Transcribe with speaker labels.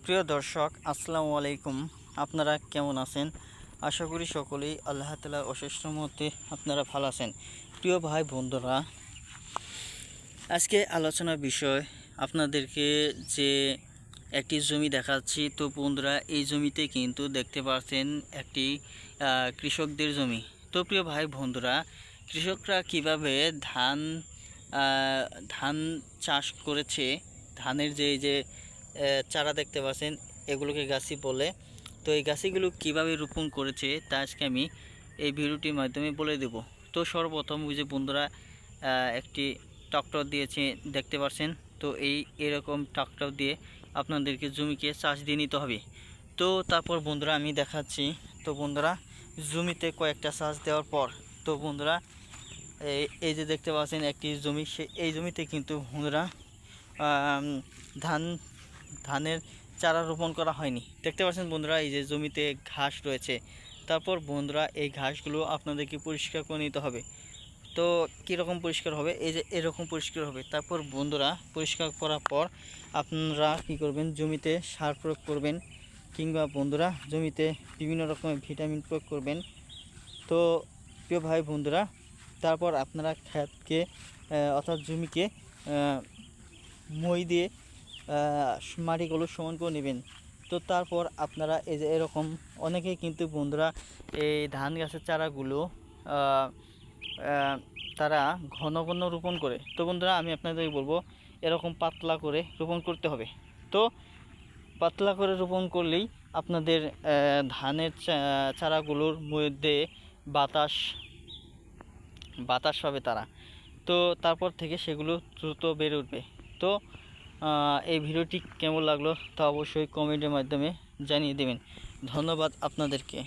Speaker 1: প্রিয় দর্শক, আসসালামু আলাইকুম। আপনারা কেমন আছেন? আশা করি সকলেই আল্লাহ তাআলার অশেষ রহমতে আপনারা ভালো আছেন। প্রিয় ভাই বন্ধুরা, আজকে আলোচনার বিষয় আপনাদেরকে যে একটি জমি দেখাচ্ছি। তো বন্ধুরা, এই জমিতে কিন্তু দেখতে পাচ্ছেন একটি কৃষকদের জমি। তো প্রিয় ভাই বন্ধুরা, কৃষকরা কিভাবে ধান চাষ করেছে, ধানের যে চারা দেখতে পাচ্ছেন, এগুলোকে গাছি বলে। তো এই গাছিগুলো কিভাবে রোপণ করেছে তা আজকে আমি এই ভিডিওটির মাধ্যমে বলে দেব। তো সর্বপ্রথম ওই যে বন্ধুরা একটি ট্রাক্টর দিয়েছে দেখতে পাচ্ছেন। তো এরকম ট্রাক্টর দিয়ে আপনাদেরকে জমিকে চাষ দিয়ে নিতে হবে। তো তারপর বন্ধুরা আমি দেখাচ্ছি। তো বন্ধুরা, জমিতে কয়েকটা চাষ দেওয়ার পর তো বন্ধুরা এই যে দেখতে পাচ্ছেন একটি জমি, এই জমিতে কিন্তু বন্ধুরা ধানের চারা রোপণ করা হয়নি। দেখতে পাচ্ছেন বন্ধুরা, এই যে জমিতে ঘাস রয়েছে। তারপর বন্ধুরা এই ঘাসগুলো আপনাদেরকে পরিষ্কার করে নিতে হবে। তো কীরকম পরিষ্কার হবে? এই যে এরকম পরিষ্কার হবে। তারপর বন্ধুরা পরিষ্কার করার পর আপনারা কী করবেন, জমিতে সার প্রয়োগ করবেন, কিংবা বন্ধুরা জমিতে বিভিন্ন রকমের ভিটামিন প্রয়োগ করবেন। তো প্রিয় ভাই বন্ধুরা, তারপর আপনারা ক্ষেতকে অর্থাৎ জমিকে মই দিয়ে মাটিগুলো সমান করে নেবেন। তো তারপর আপনারা এই যে এরকম অনেকেই কিন্তু বন্ধুরা এই ধান গাছের চারাগুলো তারা ঘন ঘন রোপণ করে। তো বন্ধুরা আমি আপনাদের বলবো এরকম পাতলা করে রোপণ করতে হবে। তো পাতলা করে রোপণ করলেই আপনাদের ধানের চারাগুলোর মধ্যে বাতাস পাবে তারা। তো তারপর থেকে সেগুলো দ্রুত বেড়ে উঠবে। তো এই ভিডিওটি কেমন লাগলো তা অবশ্যই কমেন্টের মাধ্যমে জানিয়ে দেবেন। ধন্যবাদ আপনাদেরকে।